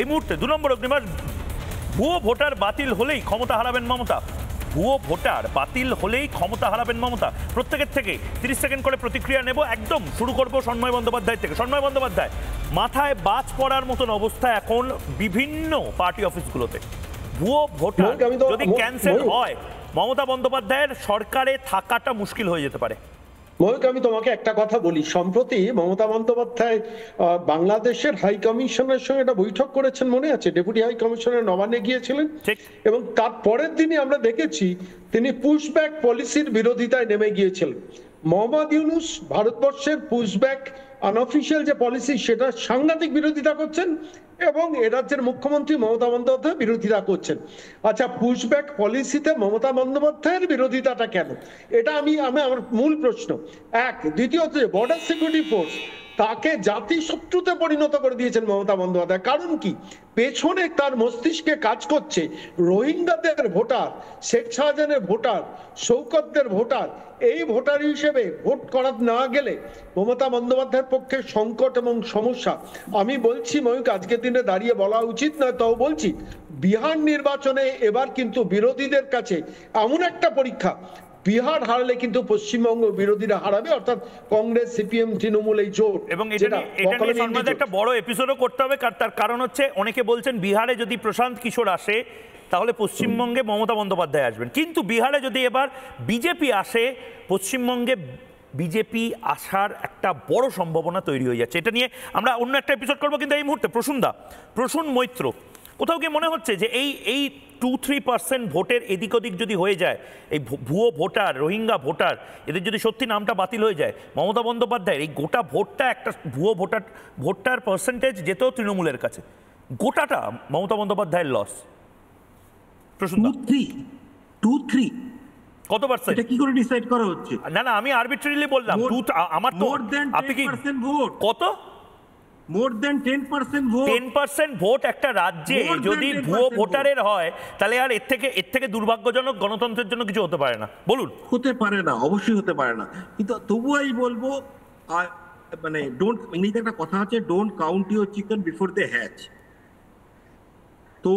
এই মুহূর্তে 2 নম্বর অগ্নিবাস, ভুয়ো ভোটার বাতিল হলেই ক্ষমতা হারাবেন মমতা। ভুয়ো ভোটার বাতিল হলেই ক্ষমতা হারাবেন মমতা। প্রত্যেকের থেকে 30 সেকেন্ড করে প্রতিক্রিয়া নেব। একদম শুরু করব সন্ময় বন্দ্যোপাধ্যায় থেকে। সন্ময় বন্দ্যোপাধ্যায়, মাথায় বাজ পড়ার মতন অবস্থা এখন বিভিন্ন পার্টি অফিসগুলোতে। ভুয়ো ভোটার যদি ক্যান্সেল হয়, মমতা বন্দ্যোপাধ্যায়ের সরকারে থাকাটা মুশকিল হয়ে যেতে পারে। ময়ূক, আমি তোমাকে একটা কথা বলি। সম্প্রতি মমতা বন্দ্যোপাধ্যায় বাংলাদেশের হাই কমিশনের সঙ্গে একটা বৈঠক করেছেন, মনে আছে? ডেপুটি হাই কমিশনার নবান্নে গিয়েছিলেন এবং তার পরের দিনই আমরা দেখেছি তিনি পুশব্যাক পলিসির বিরোধিতায় নেমে গিয়েছিলেন। মোহাম্মদ ইউনূস ভারতবর্ষের পুশব্যাক আনঅফিসিয়াল যে পলিসি, সেটা সাংঘাতিক বিরোধিতা করছেন এবং এ রাজ্যের মুখ্যমন্ত্রী মমতা বন্দ্যোপাধ্যায় বিরোধিতা করছেন। আচ্ছা, পুশব্যাক পলিসিতে মমতা বন্দ্যোপাধ্যায়ের বিরোধিতাটা কেন? এটা আমি আমার মূল প্রশ্ন। এক। দ্বিতীয়ত, বর্ডার সিকিউরিটি ফোর্স, তাকে জাতিশত্রুতে পরিণত করে দিয়েছেন মমতা বন্দ্যোপাধ্যায়। কারণ কি? পেছনে তার মস্তিষ্কে কাজ করছে রোহিঙ্গাদের ভোটার, শেখ শাহজাহানের ভোটার, শৌকতদের ভোটার। এই ভোটার হিসেবে ভোট করা না গেলে মমতা বন্দ্যোপাধ্যায়ের পক্ষে সংকট এবং সমস্যা। আমি বলছি ময়ূক, আজকের দিনে দাঁড়িয়ে বলা উচিত নয়, তাও বলছি, বিহার নির্বাচনে এবার কিন্তু বিরোধীদের কাছে এমন একটা পরীক্ষা, বিহার হারলে কিন্তু পশ্চিমবঙ্গ বিরোধীরা হারাবে, অর্থাৎ কংগ্রেস, সিপিএম, তৃণমূল এই জোট। এবং এটা নিয়ে একটা বড় এপিসোডও করতে হবে। তার কারণ হচ্ছে, অনেকে বলছেন বিহারে যদি প্রশান্ত কিশোর আসে তাহলে পশ্চিমবঙ্গে মমতা বন্দ্যোপাধ্যায় আসবেন, কিন্তু বিহারে যদি এবার বিজেপি আসে, পশ্চিমবঙ্গে বিজেপি আসার একটা বড় সম্ভাবনা তৈরি হয়ে যাচ্ছে। এটা নিয়ে আমরা অন্য একটা এপিসোড করবো, কিন্তু এই মুহূর্তে প্রসূন মৈত্র, কোথাও কি মনে হচ্ছে যে এই 2-3% ভোটের এদিক ওদিক যদি হয়ে যায়, এই ভুয়ো ভোটার, রোহিঙ্গা ভোটার, এদের যদি সত্যি নামটা বাতিল হয়ে যায়, মমতা বন্দ্যোপাধ্যায়ের এই গোটা ভোটটা, একটা ভুয়ো ভোটটার পার্সেন্টেজ যেতেও তৃণমূলের কাছে, গোটাটা মমতা বন্দ্যোপাধ্যায়ের লস। প্রসূন, 2-3 কত পার্সেন্ট? এটা কি করে ডিসাইড করা হচ্ছে? না, আমি আরবিট্রারিলি বললাম। আমার তো আপনি কি কত মোর দেন 10% ভোট, 10% ভোট একটা রাজ্যে যদি ভুয়ো ভোটারের হয়, তাহলে আর এর থেকে দুর্ভাগ্যজনক গণতন্ত্রের জন্য কিছু হতে পারে না। বলুন। হতে পারে না, অবশ্যই হতে পারে না, কিন্তু তবুও আমি বলবো, মানে ইংরেজিতে একটা কথা আছে, don't count your chicken before they hatch. তো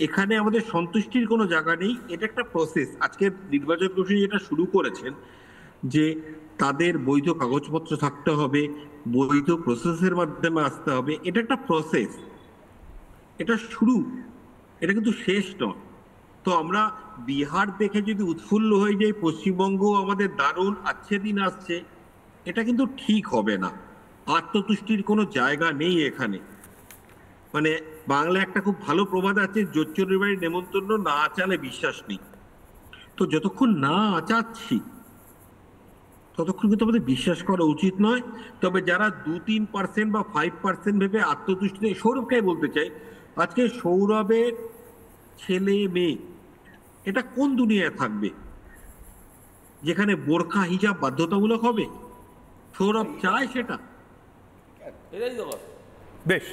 এখানে আমাদের সন্তুষ্টির কোনো জায়গা নেই। এটা একটা প্রসেস। আজকে নির্বাচন কমিশন যেটা শুরু করেছেন, যে তাদের বৈধ কাগজপত্র থাকতে হবে, বৈধ প্রসেসের মাধ্যমে আসতে হবে, এটা একটা প্রসেস, এটা শুরু, এটা কিন্তু শেষ নয়। তো আমরা বিহার দেখে যদি উৎফুল্ল হয়ে যাই, পশ্চিমবঙ্গ আমাদের দারুণ আচ্ছে দিন আসছে, এটা কিন্তু ঠিক হবে না। আত্মতুষ্টির কোনো জায়গা নেই এখানে। মানে বাংলা একটা খুব ভালো প্রবাদ আছে, জোচ্চুরির বাড়ির নেমন্তন্ন না আচালে বিশ্বাস নেই। তো যতক্ষণ না আচাচ্ছি ততক্ষণ কিন্তু আমাদের বিশ্বাস করা উচিত নয়। তবে যারা 2-3% বা 5% ভেবে আত্মতুষ্টিতে, সৌরভকে বলতে চাই, আজকে সৌরভের ছেলে মেয়ে এটা কোন দুনিয়ায় থাকবে যেখানে বোরখা হিজাব বাধ্যতামূলক হবে? সৌরভ চায় সেটা? বেশ,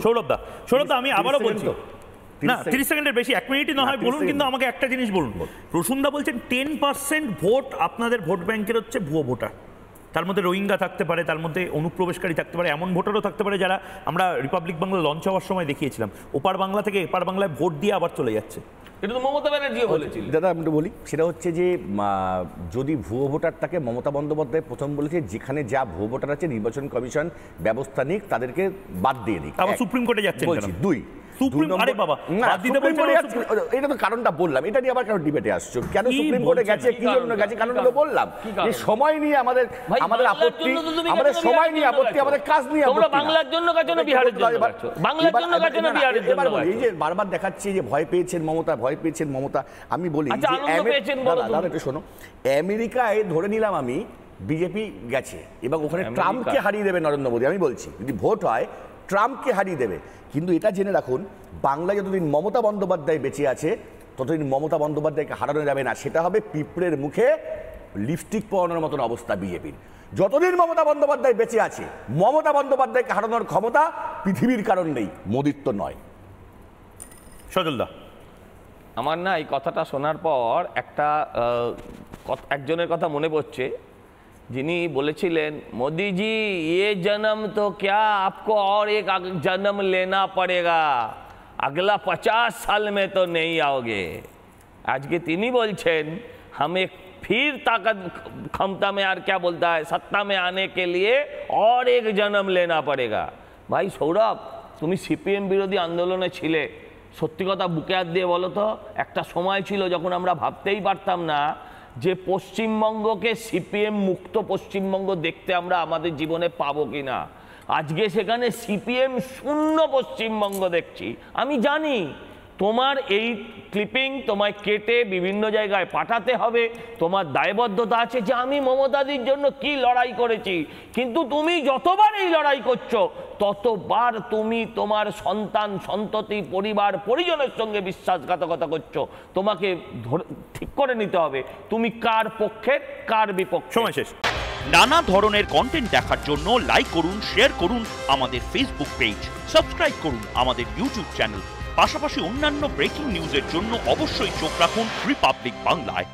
সৌরভদা, আমি আবারও বলছি, না 30 সেকেন্ডের বেশি, 1 মিনিটই না হয় বলুন, কিন্তু আমাকে একটা জিনিস বলুন। প্রসূনদা বলছেন 10% ভোট আপনাদের ভোট ব্যাংকের হচ্ছে ভুয়ো ভোটার। তার মধ্যে রোহিঙ্গা থাকতে পারে, তার মধ্যে অনুপ্রবেশকারী থাকতে পারে, এমন ভোটারও থাকতে পারে যারা আমরা রিপাবলিক বাংলা লঞ্চ হওয়ার সময় দেখিয়েছিলাম, ওপার বাংলা থেকে এপার বাংলায় ভোট দিয়ে আবার চলে যাচ্ছে। এটা তো মমতা ব্যানার্জিও বলেছিল। দাদা আমি বলি, সেটা হচ্ছে যে যদি ভুয়ো ভোটার থাকে, মমতা বন্দ্যোপাধ্যায় প্রথম বলেছে যেখানে যা ভুয়ো ভোটার আছে নির্বাচন কমিশন ব্যবস্থা নিক, তাদেরকে বাদ দিয়ে দিক। আবার সুপ্রিম কোর্টে যাচ্ছে বলছি। এটা তো কারণটা বললাম, এটা নিয়ে আবার কারণ ডিবেটে আসছো কেন? সুপ্রিম কোর্টে গেছে কি জন্য গেছে, কারণগুলো বললাম। যে সময় নিয়ে আমাদের আপত্তি, আমাদের সময় নিয়ে আপত্তি, আমাদের কাজ নিয়ে আপত্তি। বাংলার জন্য কাজ না, বিহারের জন্য বাংলার জন্য কাজ না, বিহারের জন্য। এবার বলি, এই যে বারবার দেখাচ্ছি যে ভয় পেয়েছেন মমতা, আমি বলি যে দাদা একটু শোনো, আমেরিকায় ধরে নিলাম আমি বিজেপি গেছে এবং ওখানে ট্রাম্পকে হারিয়ে দেবে নরেন্দ্র মোদী। আমি বলছি যদি ভোট হয় ট্রাম্পকে হারিয়ে দেবে, কিন্তু এটা জেনে রাখুন, বাংলায় যতদিন মমতা বন্দ্যোপাধ্যায় বেঁচে আছে ততদিন মমতা বন্দ্যোপাধ্যায়কে হারানো যাবে না। সেটা হবে পিঁপড়ের মুখে লিপস্টিক পরানোর মতন অবস্থা বিজেপির। যতদিন মমতা বন্দ্যোপাধ্যায় বেঁচে আছে, মমতা বন্দ্যোপাধ্যায়কে হারানোর ক্ষমতা পৃথিবীর কারণ নেই, মোদির তো নয়। সজলদা, আমার না এই কথাটা শোনার পর একজনের কথা মনে পড়ছে, যিনি বলেছিলেন মোদিজি ये जन्म तो क्या आपको और एक जन्म लेना पड़ेगा अगला 50 साल में तो नहीं आओगे আজকে তিনি বলছেন हमें फिर ताकत क्षमता में और क्या बोलता है सत्ता में आने के लिए और एक जन्म लेना पड़ेगा भाई সৌরভ তুমি সিপিএম বিরোধী আন্দোলনে ছিলে সত্যি কথা বুকে হাত দিয়ে বলো তো একটা সময় ছিল যখন আমরা ভাবতেই পারতাম না যে পশ্চিমবঙ্গকে সিপিএম মুক্ত পশ্চিমবঙ্গ দেখতে আমরা আমাদের জীবনে পাবো কিনা আজকে সেখানে সিপিএম শূন্য পশ্চিমবঙ্গ দেখছি আমি জানি তোমার এই ক্লিপিং তোমায় কেটে বিভিন্ন জায়গায় পাঠাতে হবে তোমার দায়বদ্ধতা আছে যে আমি মমতাদির জন্য কি লড়াই করেছি কিন্তু তুমি যতবার এই লড়াই করছো ততবার তুমি তোমার সন্তান সন্ততি পরিবার পরিজনের সঙ্গে বিশ্বাসঘাতকতা করছো তোমাকে ঠিক করে নিতে হবে তুমি কার পক্ষে কার বিপক্ষে সময় শেষ নানা ধরনের কন্টেন্ট দেখার জন্য লাইক করুন শেয়ার করুন আমাদের ফেসবুক পেজ সাবস্ক্রাইব করুন আমাদের ইউটিউব চ্যানেল পাশাপাশি অন্যান্য ব্রেকিং নিউজের জন্য অবশ্যই চোখ রাখুন রিপাবলিক বাংলায়।